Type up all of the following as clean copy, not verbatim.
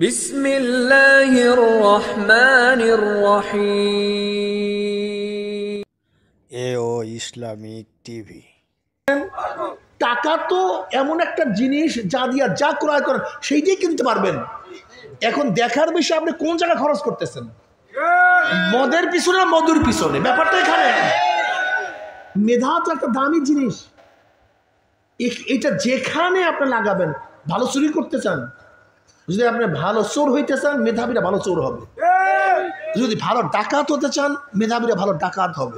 বিসমিল্লাহির রহমানির রহিম। এও ইসলামিক টিভি। টাকা তো এমন একটা জিনিস যা দিয়া যা ক্রয় করেন সেইটাই কিনতে পারবেন। এখন দেখার বিষয়ে আপনি কোন জায়গায় খরচ করতেছেন, মদের পিছনে না মধুর পিছনে? ব্যাপারটা এখানে। মেধা তো একটা দামি জিনিস, এটা যেখানে আপনি লাগাবেন। ভালো চুরি করতে চান, যদি আপনি ভালো চোর হইতে চান, মেধাবীরা ভালো চোর হবে। যদি ভালো ডাকাত হতে চান, মেধাবীরা ভালো ডাকাত হবে।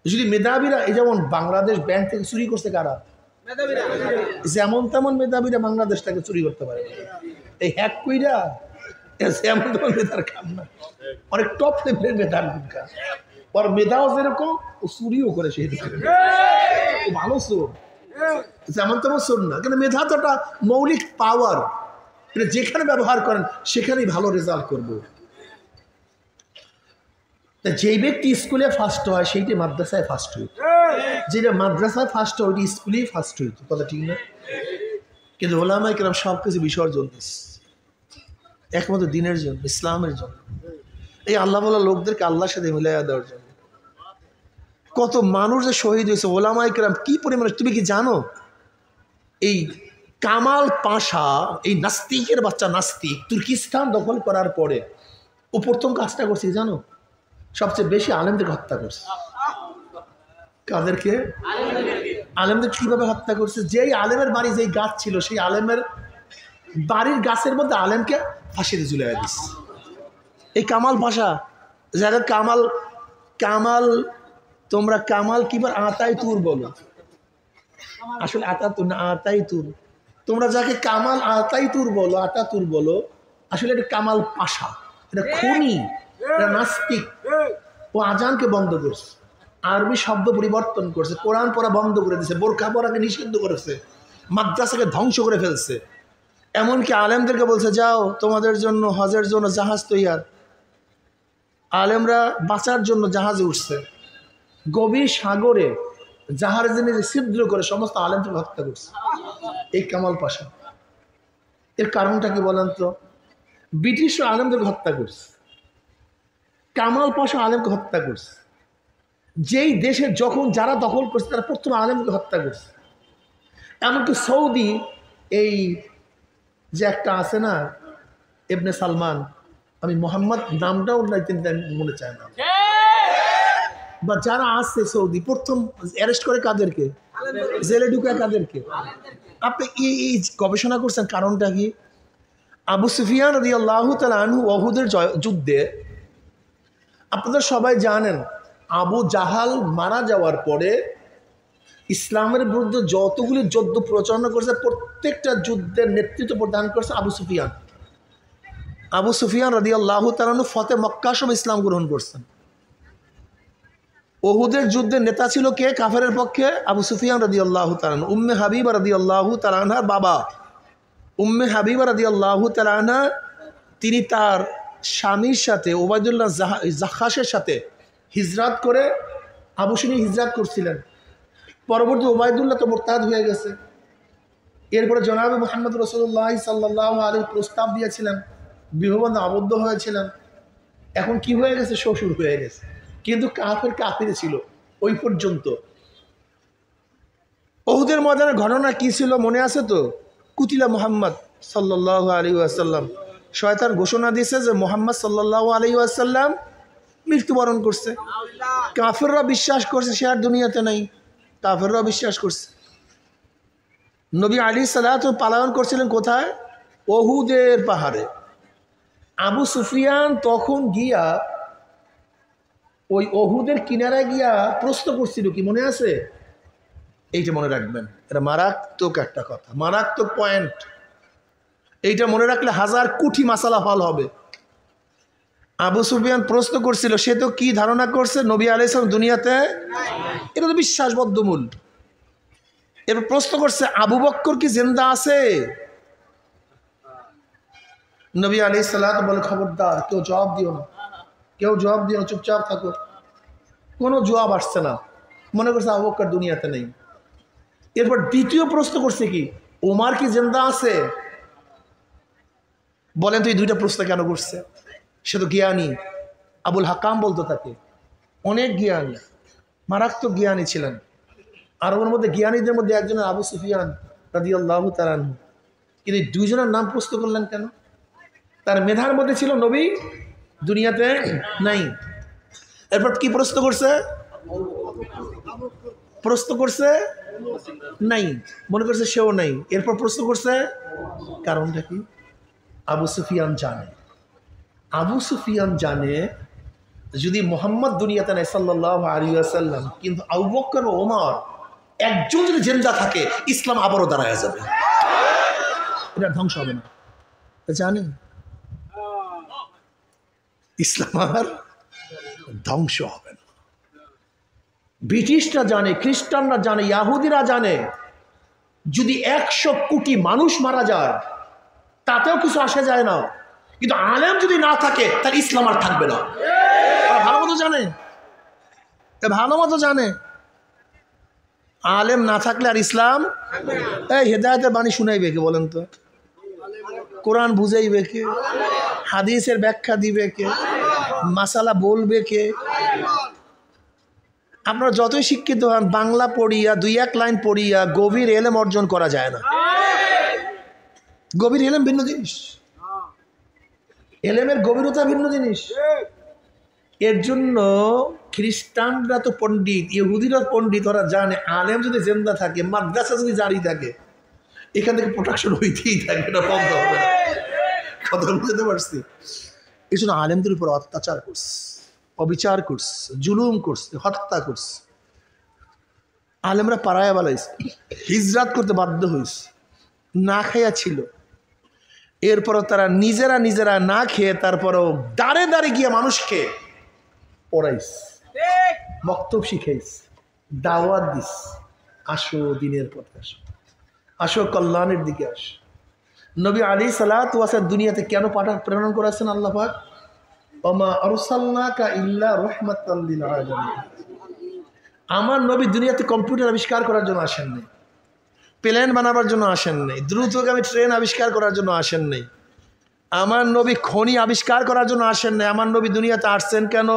যদি মেধাবীরা, এই যেমন বাংলাদেশ ব্যাংক থেকে চুরি করছে কারা? যেমন তেমন মেধাবীরা বাংলাদেশটাকে চুরি করতে পারে। এই হ্যাক কইরা যেমন তেমন মেধার কাম না, অনেক টপ লেভেলের মেধার কাজ। ওর মেধাও যেরকম, ও চুরিও করে সেই ভালো চোর, যেমন তেমন চোর না। কিন্তু মেধা তো একটা মৌলিক পাওয়ার, এটা যেখানে ব্যবহার করেন সেখানেই ভালো রেজাল্ট করবো। যেই ব্যক্তি স্কুলে ফার্স্ট হয় সেইটি মাদ্রাসায় ফার্স্ট হইত, যেটা মাদ্রাসায় ফার্স্ট হয় ওইটি স্কুলেই ফার্স্ট হইত। কথা ঠিক না? কিন্তু ওলামায়ে কেরাম সব কিছু বিসর্জন দিচ্ছে একমাত্র দিনের জন্য, ইসলামের জন্য। এই আল্লাহ বলা লোকদেরকে আল্লাহর সাথে মিলাইয়া দেওয়ার জন্য। কত মানুষ যে শহীদ হয়েছে, ওলামায়ে কেরাম কি পরিমাণে। তুমি কি জানো এই কামাল পাশা, এই নাস্তিকের বাচ্চা নাস্তিক, তুর্কিস্তান দখল করার পরে ও প্রথম কাজটা করছে জানো? সবচেয়ে বেশি আলেমদেরকে হত্যা করছে। কাদেরকে? আলেমদের। কিভাবে হত্যা করছে? যেই আলেমের বাড়ি যেই গাছ ছিল, সেই আলেমের বাড়ির গাছের মধ্যে আলেমকে ফাঁসিতে ঝুলিয়ে দিচ্ছে। এই কামাল পাশা, যারা কামাল কামাল তোমরা কামাল কিবার আতাই তুর বলো, আসলে আতাতুর না, আতাই তুর। তোমরা যাকে কামাল আতাই তুর বলো, আতা তুর বলো, আসলে এটা কামাল পাশা, এটা খুনি, এটা নাস্তিক। ও আজানকে বন্ধ করছে, আরবি শব্দ পরিবর্তন করছে, কোরআন পড়া বন্ধ করে দিয়েছে, বোরকা পড়াকে নিষিদ্ধ করেছে, মাদ্রাসাকে ধ্বংস করে ফেলছে। এমনকি আলেমদেরকে বলছে যাও তোমাদের জন্য হজের জন্য জাহাজ তৈয়ার। আলেমরা বাঁচার জন্য জাহাজে উঠছে, গভীর সাগরে জাহাজে নিজে ছিদ্র করে সমস্ত আলেমকে হত্যা করছে এই কামাল পাশা। এর কারণটা কি বলেন তো? ব্রিটিশরা আলেমদেরকে হত্যা করছে, কামাল পাশা আলেমকে হত্যা করছে। যেই দেশে যখন যারা দখল করছে তারা প্রথম আলেমকে হত্যা করছে। এমনকি সৌদি, এই যে একটা আছে না ইবনে সালমান, আমি মোহাম্মদ নামটাও মনে চায় না, বা যারা আছে সৌদি প্রথম অ্যারেস্ট করে কাদেরকে, জেলে ঢুকায় কাদেরকে? আপনি এই গবেষণা করছেন কারণটা কি? আবু সুফিয়ান রাদিয়াল্লাহু তাআলা আনহু উহুদের যুদ্ধে, আপনারা সবাই জানেন, আবু জাহাল মারা যাওয়ার পরে ইসলামের বিরুদ্ধে যতগুলি যুদ্ধ প্রচারণা করছে প্রত্যেকটা যুদ্ধের নেতৃত্ব প্রদান করছে আবু সুফিয়ান। আবু সুফিয়ান রাদিয়াল্লাহু তাআলা আনহু ফতে মক্কা সব ইসলাম গ্রহণ করছেন। উহুদের যুদ্ধের নেতা ছিল কে কাফেরের পক্ষে? আবু সুফিয়ান রাদিয়াল্লাহু তাআলা আনহু। উম্মে হাবিবা রাদিয়াল্লাহু তাআলা আনহার বাবা, উম্মে হাবিবা রাদিয়াল্লাহু তাআলা আনহা, তিনি তার স্বামীর সাথে ওবায়দুল্লাহ জাখাসের সাথে হিজরাত করে আবুসিনী হিজরাত করছিলেন। পরবর্তী ওবায়দুল্লাহ তো মুরতাদ হয়ে গেছে। এরপরে জনাবে মুহাম্মদ রাসূলুল্লাহ সাল্লাল্লাহু আলাইহি প্রস্তাব দিয়েছিলেন, বিবাহবন্ধে আবদ্ধ হয়েছিলেন। এখন কি হয়ে গেছে? শ্বশুর হয়ে গেছে, কিন্তু কাফের ছিল ওই পর্যন্ত। উহুদের ময়দানের ঘটনা কি ছিল মনে আছে তো? কুতিলা মুহাম্মদ সাল্লাল্লাহু আলাইহি ওয়াসাল্লাম। শয়তান ঘোষণা দিয়েছে যে মুহাম্মদ সাল্লাল্লাহু আলাইহি ওয়াসাল্লাম মৃত্যুবরণ করছে। কাফেররা বিশ্বাস করছে সে আর দুনিয়াতে নাই, কাফেররা বিশ্বাস করছে। নবী আলাইহিস সালাতু পালায়ন করছিলেন কোথায়? উহুদের পাহাড়ে। আবু সুফিয়ান তখন গিয়া ওই উহুদের কিনারায় গিয়া প্রশ্ন করছিল, কি মনে আছে? এইটা মনে রাখবেন, এটা মারাত্মক একটা কথা, মারাত্মক পয়েন্ট। এইটা মনে রাখলে হাজার কোটি মাসালা হল হবে। আবু সুফিয়ান প্রশ্ন করছিল, সে তো কি ধারণা করছে নবী আলাইহিস সালাম দুনিয়াতে, এটা তো বিশ্বাসবদ্ধমূল। এবার প্রশ্ন করছে আবু বকর কি জিন্দা আছে? নবী আলাইহিস সালাত বলে খবরদার কেউ জবাব দিও না, কেউ জবাব দিও না, চুপচাপ থাকো। কোনো জবাব আসছে না, মনে করছে আবু বকর দুনিয়াতে নেই। এরপর দ্বিতীয় প্রশ্ন করছে কি, ওমর কি জিন্দা আছে? বলেন তো এই দুইটা প্রশ্ন কেন করছে? সে তো জ্ঞানী, আবুল হাকাম বলতো তাকে, অনেক জ্ঞানী, মারাত্মক জ্ঞানী ছিলেন। আর ওর মধ্যে জ্ঞানীদের মধ্যে একজনের আবু সুফিয়ান রাদিয়াল্লাহু তাআলা আনহু। কিন্তু এই দুইজনের নাম প্রশ্ন করলেন কেন? তার মেধার মধ্যে ছিল, নবী দুনিয়াতে নাই। এরপর কি প্রশ্ন করছে? নাই, মনে করছে সেও নাই। এরপর প্রশ্ন করছে কারণটা কি? আবু সুফিয়ান জানে যদি মোহাম্মদ দুনিয়াতে নাই সাল্লাল্লাহু আলাইহি ওয়াসাল্লাম, কিন্তু আবু বকর ও ওমর একজন যদি জিন্দা থাকে, ইসলাম আবারও দাঁড়ায় যাবে, এটা ধ্বংস হবে না। জানেন ইসলাম আর ধ্বংস হবে না। ব্রিটিশরা জানে, খ্রিস্টানরা জানে, ইয়াহুদিরা জানে, যদি 100 কোটি মানুষ মারা যায় তাতেও কিছু আসে যায় না, কিন্তু আলেম যদি না থাকে তার ইসলাম আর থাকবে না। ভালো মতো জানে আলেম না থাকলে আর ইসলাম। এই হেদায়েতের বাণী শুনাইবে কে বলেন তো? কোরআন বুঝাইবে কে? হাদিসের ব্যাখ্যা দিবে কে? মাসালা বলবে কে? আপনারা যতই শিক্ষিত হন, বাংলা পড়িয়া 2-1 লাইন পড়িয়া গভীর এলেম অর্জন করা যায় না। গভীর এলেম ভিন্ন জিনিস, এলেমের গভীরতা ভিন্ন জিনিস। এর জন্য খ্রিস্টানরা তো পণ্ডিত, ইহুদিরা পণ্ডিত, ওরা জানে আলেম যদি জিন্দা থাকে, মাদ্রাসা যদি জারি থাকে, এখান থেকে প্রোটেকশন হইতেই থাকে, এটা বন্ধ হবে না। কথা বুঝতে পারছি? এই জন্য আলেমদের উপর অত্যাচার করছে, অবিচার করছে, জুলুম করছে, হত্যা করছে। আলেমরা পাড়ায় বেলাইছে, হিজরাত করতে বাধ্য হয়েছে, না খাইয়া ছিল। এরপরও তারা নিজেরা না খেয়ে তারপরেও দাঁড়ে গিয়ে মানুষকে পড়াইছে, বক্তব্য শিখাইছে, দাওয়াত দিস, আসো দিনের পথে, আসো কল্যাণের দিকে আসো। নবী আলাইহিস সালাতু ওয়াস সালাম দুনিয়াতে কেন প্রেরণ করেছেন আল্লাহ পাক? ওমা আরসালনাকা ইল্লা রাহমাতাল লিল আলামিন। আমার নবী দুনিয়াতে কম্পিউটার আবিষ্কার করার জন্য আসেন নাই, প্লেন বানাবার জন্য আসেন নাই, দ্রুতগামী ট্রেন আবিষ্কার করার জন্য আসেন নাই, আমার নবী খনি আবিষ্কার করার জন্য আসেন নাই। আমার নবী দুনিয়াতে আসছেন কেন?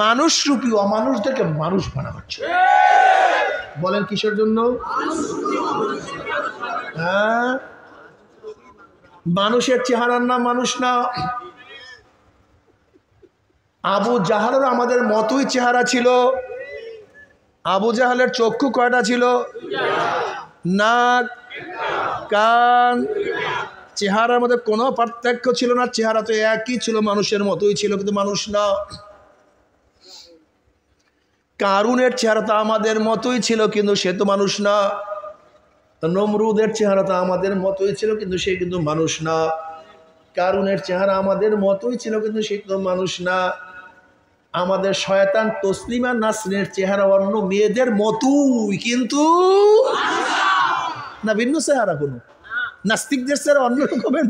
মানুষ রূপী অমানুষদেরকে মানুষ বানাবার জন্য। বলেন কিসের জন্য? হ্যাঁ, মানুষের চেহারার নাম মানুষ না। আবু জাহালের আমাদের মতোই চেহারা ছিল। আবু জাহালের চক্ষু কয়টা ছিল? নাক, কান, চেহারার মধ্যে কোনো পার্থক্য ছিল না, চেহারা তো একই ছিল, মানুষের মতোই ছিল, কিন্তু মানুষ না। কারুনের চেহারা তো আমাদের মতোই ছিল, কিন্তু সে তো মানুষ না। নমরুদের চেহারা তো আমাদের মতোই ছিল, কিন্তু সে কিন্তু মানুষ না। কারুনের চেহারা আমাদের মতোই ছিল, কিন্তু সে তো মানুষ না। আমাদের শয়তান তসলিমা নাসরিনের চেহারা অন্য মেয়েদের মতোই, কিন্তু না ভিন্ন চেহারা, কোনো নাস্তিকদের চেহারা অন্য রকমের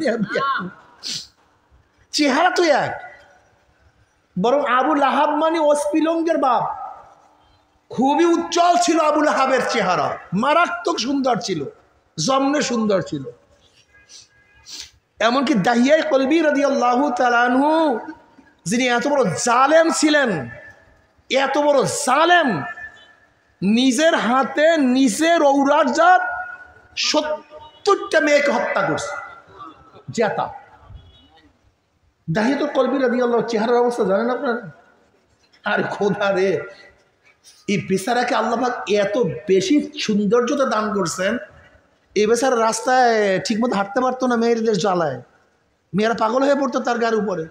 চেহারা তো এক। বরং আবু লাহাব মানে অস্পিলঙ্গের বাপ, খুবই উজ্জ্বল ছিল আবু লাহাবের চেহারা, মারাত্মক সুন্দর ছিল, জম্নে সুন্দর ছিল। এমনকি দাহিয়ায়ে কলবি রাদিয়াল্লাহু তাআলা আনহু, যিনি এত বড় জালেম ছিলেন, এত বড় জালেম, নিজের হাতে নিজের ঔরাজাত 70টা মেয়েকে হত্যা করছে, জেতা। দাহিয়াতুল কলবি রাদিয়াল্লাহু চেহারার অবস্থা জানেন আপনারা? আর খোদা রে, এই বেচারাকে আল্লাহ পাক এত বেশি সৌন্দর্যতা দান করছেন, এই বেচারা রাস্তায় ঠিকমতো হাঁটতে পারতো না, মেয়েদের জ্বালায়। মেয়েরা পাগল হয়ে পড়তো তার গায়ের উপরে,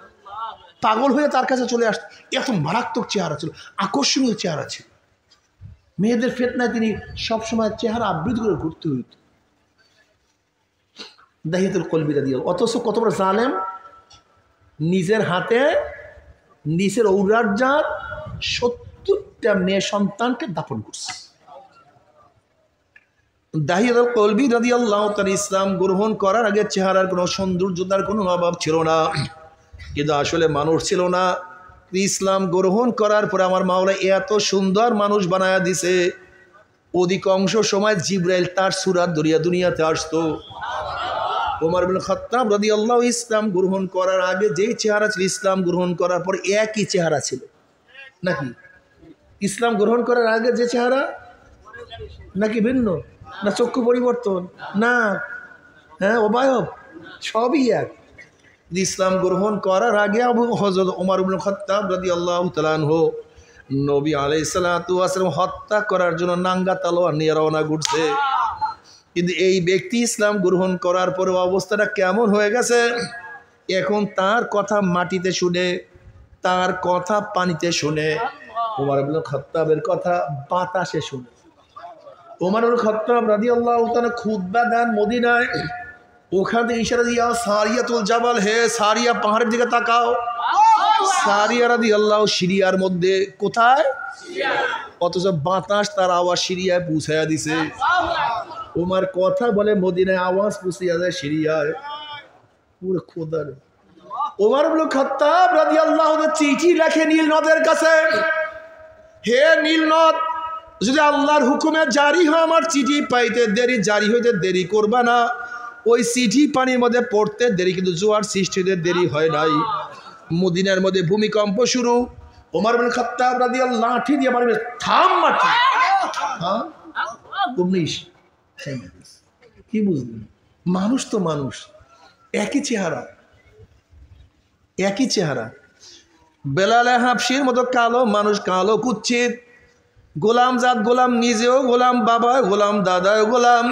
পাগল হয়ে তার কাছে চলে আসতো। এত মারাত্মক চেহারা ছিল, আকর্ষণীয় চেহারা ছিল। মেয়েদের ফিতনায় তিনি সবসময় চেহারা আবৃত্তি করে ঘুরতে হইত। দাহিয়াতুল কলবি রাদিয়াল্লাহু, অথচ কত বড় জালেম, নিজের হাতে নিজের ঔরাজ্জার 70টা মেয়ে সন্তানকে দাফন করছে। দাহিয়াতুল কলবি রাদিয়াল্লাহু তাআলা ইসলাম গ্রহণ করার আগে চেহারার কোনো সৌন্দর্যতার কোনো অভাব ছিল না, কিন্তু আসলে মানুষ ছিল না। ইসলাম গ্রহণ করার পরে আমার মাওলা এত সুন্দর মানুষ বানায়া দিছে, অধিকাংশ সময় জিবরাইল তার সুরাত ধরিয়া দুনিয়াতে আসতো। ওমর ইবনে খাত্তাব রাদিয়াল্লাহু ইসলাম গ্রহণ করার আগে যেই চেহারা ছিল, ইসলাম গ্রহণ করার পর একই চেহারা ছিল নাকি? ইসলাম গ্রহণ করার আগে যে চেহারা নাকি ভিন্ন? না চক্ষু পরিবর্তন, না হ্যাঁ অবয়ব সবই এক। ইসলাম গ্রহণ করার আগে হযরত ওমর ইবনে খাত্তাব রাদিয়াল্লাহু তাআলা আনহু নবী আলাইহিস সালাতু ওয়াস সালাম হত্যা করার জন্য নাঙ্গা তলোয়ার নিয়ে রওনা করছে। কিন্তু এই ব্যক্তি ইসলাম গ্রহণ করার পরে অবস্থাটা কেমন হয়ে গেছে, এখন তার কথা মাটিতে শুনে, তার কথা পানিতে শুনে, ওমর ইবনে খাত্তাবের কথা বাতাসে শুনে। ওমর ইবনে খাত্তাব রাদিয়াল্লাহু তাআলা খুতবা দেন মদিনায়, ওখান থেকে ইশারা দিয়া সারিয়াতুল জাবাল, হে সারিয়া পাহাড়ের দিকে তাকাও। সারিয়া রাদিয়াল্লাহু সিরিয়ার মধ্যে, কোথায়? অথচ বাতাস তার আওয়াজ সিরিয়ায় পৌঁছায়া দিছে। ওমর কথা বলে মদিনায়, আওয়াজ পৌঁছিয়া যায় সিরিয়ায়। পুরো খোদার ওমর ইবনে খাত্তাব রাদিয়াল্লাহু তাআলা চিঠি লেখে নীল নদের কাছে, হে নীল নদ, যদি আল্লাহর হুকুমে জারি হয় আমার চিঠি পাইতে দেরি, জারি হইতে দেরি করবা না। ওই চিঠি পানির মধ্যে পড়তে দেরি, কিন্তু জোয়ার সৃষ্টি হতে দেরি হয় নাই। মদিনার মধ্যে ভূমিকম্প শুরু। ওমর ইবনে খাত্তাব রাদিয়াল্লাহু লাঠি দিয়ে মারবে, থাম মাটি। হ্যাঁ 19 কি বুঝলেন? মানুষ তো মানুষ, একই চেহারা, একই চেহারা। বেলালে হাবশির মতো কালো মানুষ, কালো কুচ্ছিত, গোলাম জাত গোলাম, নিজেও গোলাম, বাবা গোলাম, দাদাও গোলাম,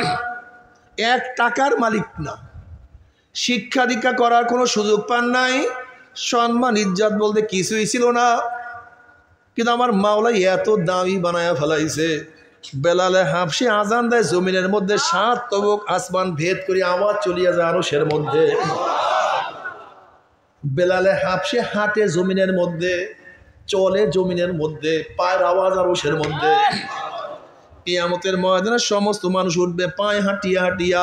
এক টাকার মালিক না, শিক্ষা দীক্ষা করার কোনো সুযোগ পান নাই, সম্মান ইজ্জত বলতে কিছুই ছিল না। কিন্তু আমার মাওলা এত দামি বানায়া ফেলাইছে, বেলালে হাবশি আজান দেয় জমিনের মধ্যে, 7 তবক আসমান ভেদ করে আওয়াজ চলিয়া যায় আরশের মধ্যে। বেলালে হাবশি হাঁটে জমিনের মধ্যে, চলে জমিনের মধ্যে, পায়ের আওয়াজ আরশের মধ্যে। কিয়ামতের ময়দানে সমস্ত মানুষ উঠবে পায়ে হাঁটিয়া হাঁটিয়া,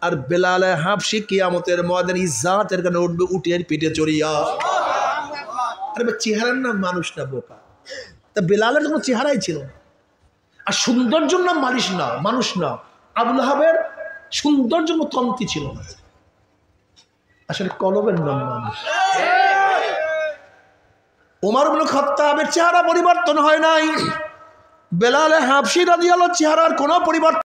আর বেলালে হাবশি কিয়ামতের ময়দানে ইজ্জাতের কারণে উঠবে উটের পিঠে চড়িয়া। আরে চেহারার নাম মানুষ না বোকা, তা বেলালের কোনো চেহারাই ছিল না। আর সৌন্দর্যের নাম মালিশ না, মানুষ না। আবু লাহাবের সৌন্দর্য তন্ত্রী ছিল না, আসলে কলবের নাম মানুষ। ওমর ইবনে খাত্তাবের চেহারা পরিবর্তন হয় নাই, বেলালে হাবশি রাদিয়াল্লাহু চেহারার কোনো পরিবর্তন